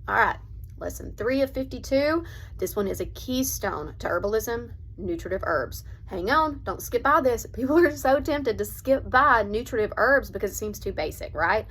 All right, lesson 3 of 52. This one is a keystone to herbalism, nutritive herbs. Hang on, don't skip by this. People are so tempted to skip by nutritive herbs because it seems too basic, right?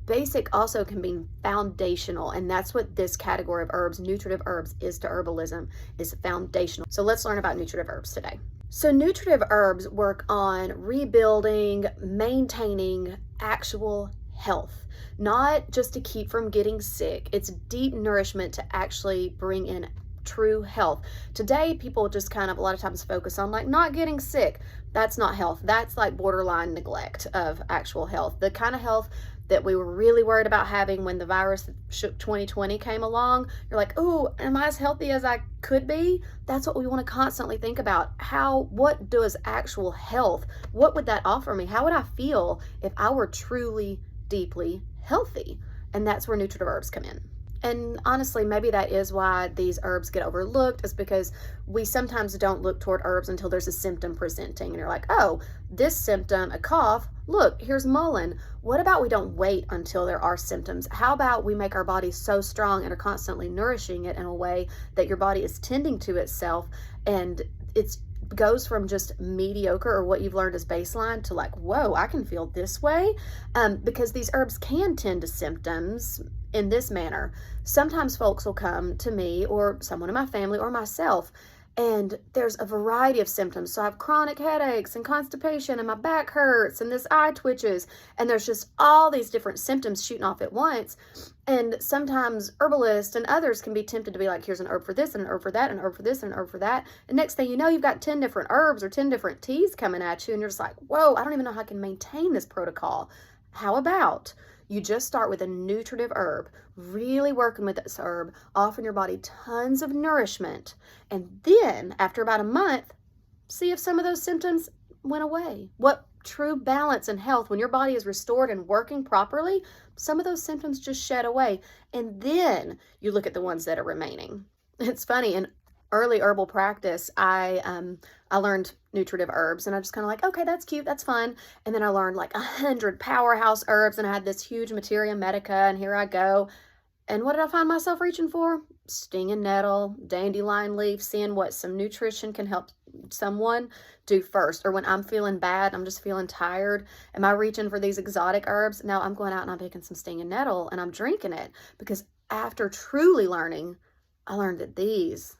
Basic also can be foundational, and that's what this category of herbs, nutritive herbs, is to herbalism, is foundational. So let's learn about nutritive herbs today. So nutritive herbs work on rebuilding, maintaining actual health, not just to keep from getting sick. It's deep nourishment to actually bring in true health. Today, people just kind of a lot of times focus on like not getting sick. That's not health. That's like borderline neglect of actual health. The kind of health that we were really worried about having when the virus that shook 2020 came along. You're like, oh, am I as healthy as I could be? That's what we want to constantly think about. What does actual health, what would that offer me? How would I feel if I were truly, deeply healthy? And that's where nutritive herbs come in. And honestly, maybe that is why these herbs get overlooked, is because we sometimes don't look toward herbs until there's a symptom presenting. And you're like, oh, this symptom, a cough, look, here's mullein. What about we don't wait until there are symptoms? How about we make our body so strong and are constantly nourishing it in a way that your body is tending to itself, and it goes from just mediocre or what you've learned as baseline to like, whoa, I can feel this way, because these herbs can tend to symptoms in this manner. Sometimes folks will come to me or someone in my family or myself, and there's a variety of symptoms. So I have chronic headaches and constipation and my back hurts and this eye twitches, and there's just all these different symptoms shooting off at once. And sometimes herbalists and others can be tempted to be like, here's an herb for this and an herb for that and an herb for this and an herb for that. And next thing you know, you've got 10 different herbs or 10 different teas coming at you, and you're just like, whoa, I don't even know how I can maintain this protocol. How about you just start with a nutritive herb, really working with this herb, offering your body tons of nourishment, and then after about a month, see if some of those symptoms went away. What true balance and health, when your body is restored and working properly, some of those symptoms just shed away, and then you look at the ones that are remaining. It's funny, in early herbal practice, I learned nutritive herbs, and I just kind of like, okay, that's cute, that's fun. And then I learned like 100 powerhouse herbs, and I had this huge materia medica, and here I go. And what did I find myself reaching for? Stinging nettle, dandelion leaf, seeing what some nutrition can help someone do first. Or when I'm feeling bad, I'm just feeling tired, am I reaching for these exotic herbs? No, I'm going out and I'm picking some stinging nettle and I'm drinking it, because after truly learning, I learned that these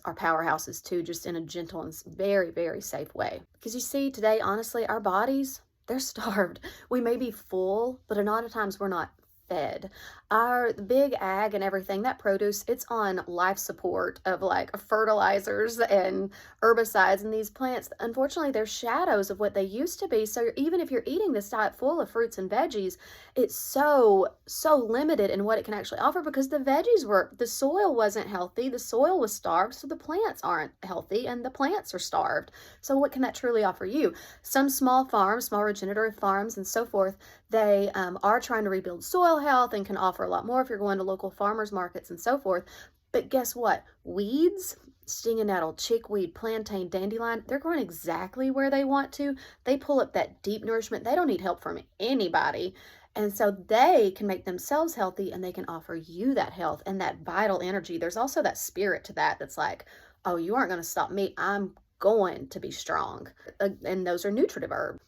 are powerhouses too, just in a gentle and very, very safe way. Because you see, today, honestly, our bodies, they're starved. We may be full, but a lot of times we're not fed. The big ag and everything, that produce, it's on life support of like fertilizers and herbicides, and these plants, unfortunately, they're shadows of what they used to be. So even if you're eating this diet full of fruits and veggies, it's so limited in what it can actually offer, because the soil wasn't healthy, the soil was starved, so the plants aren't healthy and the plants are starved. So what can that truly offer you? Some small farms, small regenerative farms and so forth, they are trying to rebuild soil health and can offer a lot more if you're going to local farmers markets and so forth. But guess what? Weeds, stinging nettle, chickweed, plantain, dandelion, they're growing exactly where they want to. They pull up that deep nourishment. They don't need help from anybody. And so they can make themselves healthy, and they can offer you that health and that vital energy. There's also that spirit to that that's like, oh, you aren't going to stop me. I'm going to be strong. And those are nutritive herbs.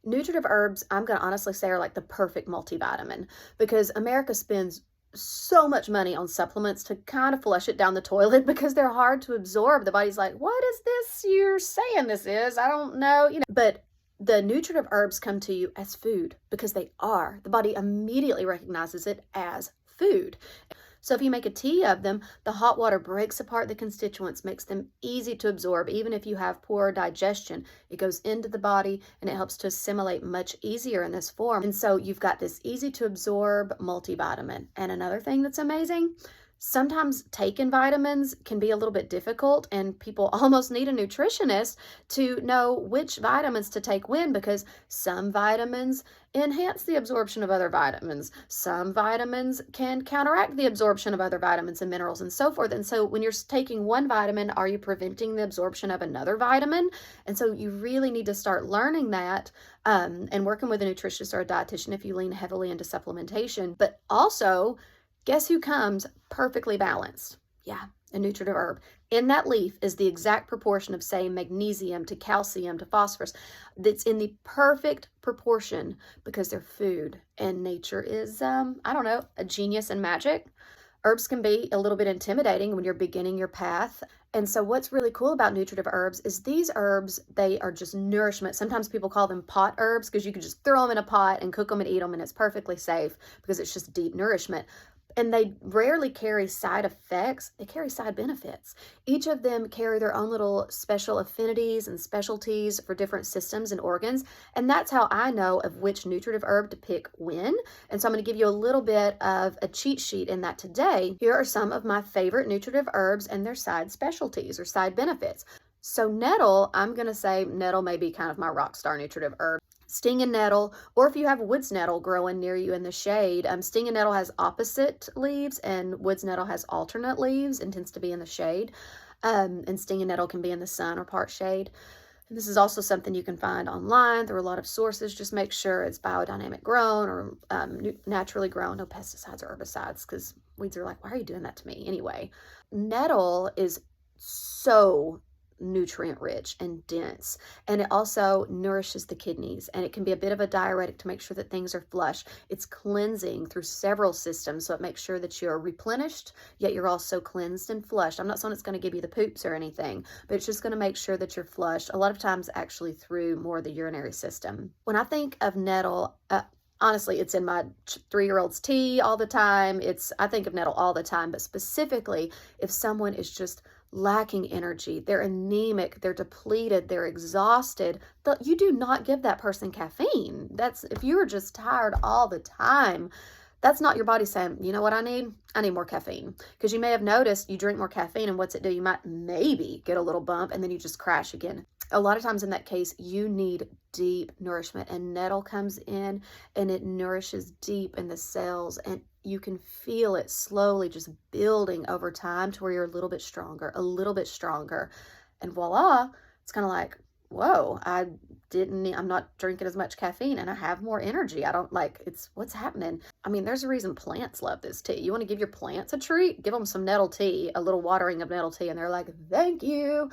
Nutritive herbs, I'm going to honestly say, are like the perfect multivitamin, because America spends so much money on supplements to kind of flush it down the toilet because they're hard to absorb. The body's like, what is this you're saying this is? I don't know, But the nutritive herbs come to you as food, because they are. The body immediately recognizes it as food. So if you make a tea of them, the hot water breaks apart the constituents, makes them easy to absorb. Even if you have poor digestion, it goes into the body and it helps to assimilate much easier in this form. And so you've got this easy to absorb multivitamin. And another thing that's amazing, sometimes taking vitamins can be a little bit difficult, and people almost need a nutritionist to know which vitamins to take when, because some vitamins enhance the absorption of other vitamins. Some vitamins can counteract the absorption of other vitamins and minerals and so forth. And so when you're taking one vitamin, are you preventing the absorption of another vitamin? And so you really need to start learning that and working with a nutritionist or a dietitian if you lean heavily into supplementation. But also, Guess who comes perfectly balanced? Yeah, a nutritive herb. In that leaf is the exact proportion of, say, magnesium to calcium to phosphorus. That's in the perfect proportion because they're food. And nature is, I don't know, a genius in magic. Herbs can be a little bit intimidating when you're beginning your path. And so what's really cool about nutritive herbs is these herbs, they are just nourishment. Sometimes people call them pot herbs because you can just throw them in a pot and cook them and eat them, and it's perfectly safe because it's just deep nourishment. And they rarely carry side effects, they carry side benefits. Each of them carry their own little special affinities and specialties for different systems and organs. And that's how I know of which nutritive herb to pick when. And so I'm going to give you a little bit of a cheat sheet in that today. Here are some of my favorite nutritive herbs and their side specialties or side benefits. So nettle, I'm going to say nettle may be kind of my rock star nutritive herb. Stinging nettle, or if you have woods nettle growing near you in the shade, stinging nettle has opposite leaves and woods nettle has alternate leaves and tends to be in the shade. And stinging nettle can be in the sun or part shade. And this is also something you can find online through a lot of sources. Just make sure it's biodynamic grown or naturally grown, no pesticides or herbicides, because weeds are like, why are you doing that to me? Anyway, nettle is so nutrient rich and dense, and it also nourishes the kidneys, and it can be a bit of a diuretic to make sure that things are flush. It's cleansing through several systems, so it makes sure that you're replenished, yet you're also cleansed and flushed. I'm not saying it's going to give you the poops or anything, but it's just going to make sure that you're flushed, a lot of times actually through more of the urinary system. When I think of nettle, honestly, it's in my 3-year-old's tea all the time. I think of nettle all the time, but specifically if someone is just lacking energy, they're anemic, they're depleted, they're exhausted, you do not give that person caffeine. If you're just tired all the time, that's not your body saying, you know what I need? I need more caffeine. Because you may have noticed you drink more caffeine, and what's it do? You might maybe get a little bump, and then you just crash again. A lot of times in that case, you need deep nourishment, and nettle comes in and it nourishes deep in the cells, and you can feel it slowly just building over time to where you're a little bit stronger, and voila, it's kind of like, whoa, I'm not drinking as much caffeine and I have more energy. What's happening? I mean, there's a reason plants love this tea. You want to give your plants a treat? Give them some nettle tea, a little watering of nettle tea, and they're like, thank you.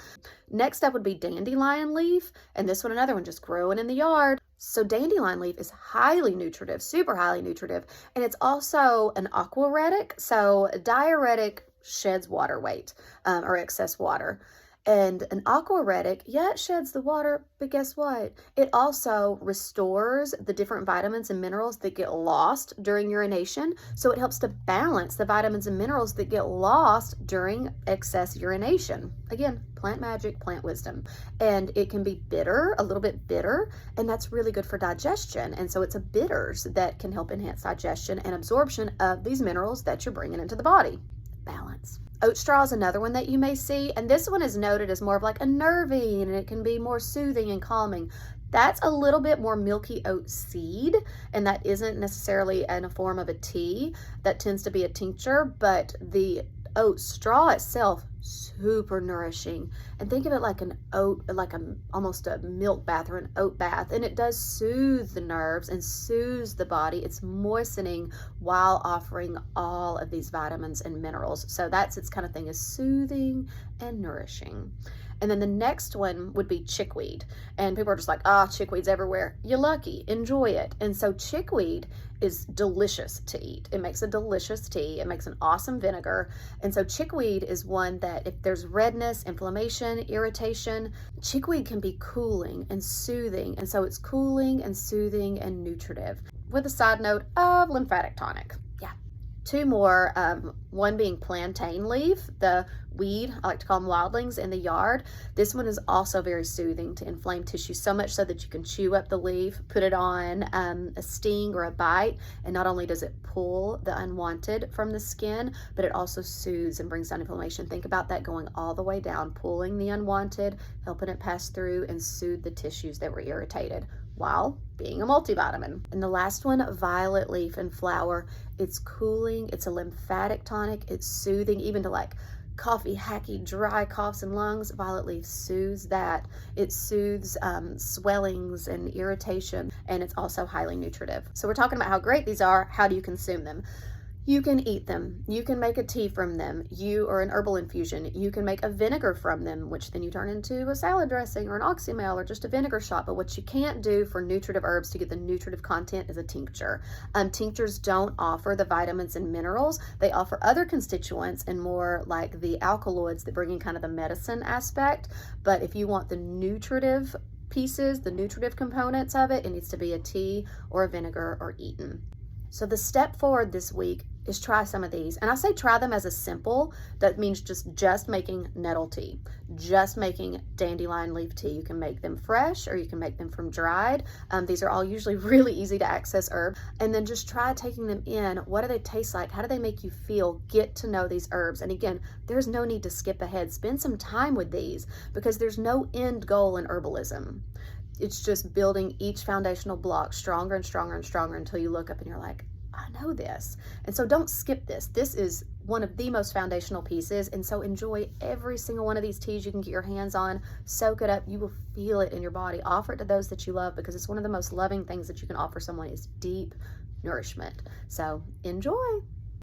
Next up would be dandelion leaf, and this one, another one just growing in the yard. So dandelion leaf is highly nutritive, super highly nutritive, and it's also an aquaretic. So a diuretic sheds water weight or excess water. And an aquaretic, yeah, it sheds the water, but guess what? It also restores the different vitamins and minerals that get lost during urination. So it helps to balance the vitamins and minerals that get lost during excess urination. Again, plant magic, plant wisdom. And it can be bitter, a little bit bitter, and that's really good for digestion. And so it's a bitters that can help enhance digestion and absorption of these minerals that you're bringing into the body. Balance. Oat straw is another one that you may see, and this one is noted as more of like a nervine, and it can be more soothing and calming. That's a little bit more milky oat seed, and that isn't necessarily in a form of a tea. That tends to be a tincture, but the oat straw itself, super nourishing. And think of it like almost a milk bath or an oat bath, and it does soothe the nerves and soothes the body. It's moistening while offering all of these vitamins and minerals. So that's its kind of thing, is soothing and nourishing. And then the next one would be chickweed. And people are just like, chickweed's everywhere. You're lucky, enjoy it. And so chickweed is delicious to eat. It makes a delicious tea. It makes an awesome vinegar. And so chickweed is one that if there's redness, inflammation, irritation, chickweed can be cooling and soothing. And so it's cooling and soothing and nutritive with a side note of lymphatic tonic. Yeah. 2 more, one being plantain leaf, the weed, I like to call them wildlings, in the yard. This one is also very soothing to inflamed tissue, so much so that you can chew up the leaf, put it on a sting or a bite, and not only does it pull the unwanted from the skin, but it also soothes and brings down inflammation. Think about that going all the way down, pulling the unwanted, helping it pass through and soothe the tissues that were irritated while being a multivitamin. And the last one, violet leaf and flower. It's cooling, it's a lymphatic tonic, it's soothing, even to like coffee, hacky, dry coughs and lungs. Violet leaf soothes that. It soothes swellings and irritation, and it's also highly nutritive. So we're talking about how great these are. How do you consume them? You can eat them. You can make a tea from them. Or an herbal infusion. You can make a vinegar from them, which then you turn into a salad dressing or an oxymel or just a vinegar shot. But what you can't do for nutritive herbs to get the nutritive content is a tincture. Tinctures don't offer the vitamins and minerals. They offer other constituents and more like the alkaloids that bring in kind of the medicine aspect. But if you want the nutritive pieces, the nutritive components of it, it needs to be a tea or a vinegar or eaten. So the step forward this week is try some of these. And I say try them as a simple. That means just making nettle tea, just making dandelion leaf tea. You can make them fresh or you can make them from dried. These are all usually really easy to access herbs. And then just try taking them in. What do they taste like? How do they make you feel? Get to know these herbs. And again, there's no need to skip ahead. Spend some time with these because there's no end goal in herbalism. It's just building each foundational block stronger and stronger and stronger until you look up and you're like, I know this. And so don't skip this. This is one of the most foundational pieces. And so enjoy every single one of these teas you can get your hands on. Soak it up. You will feel it in your body. Offer it to those that you love because it's one of the most loving things that you can offer someone is deep nourishment. So enjoy.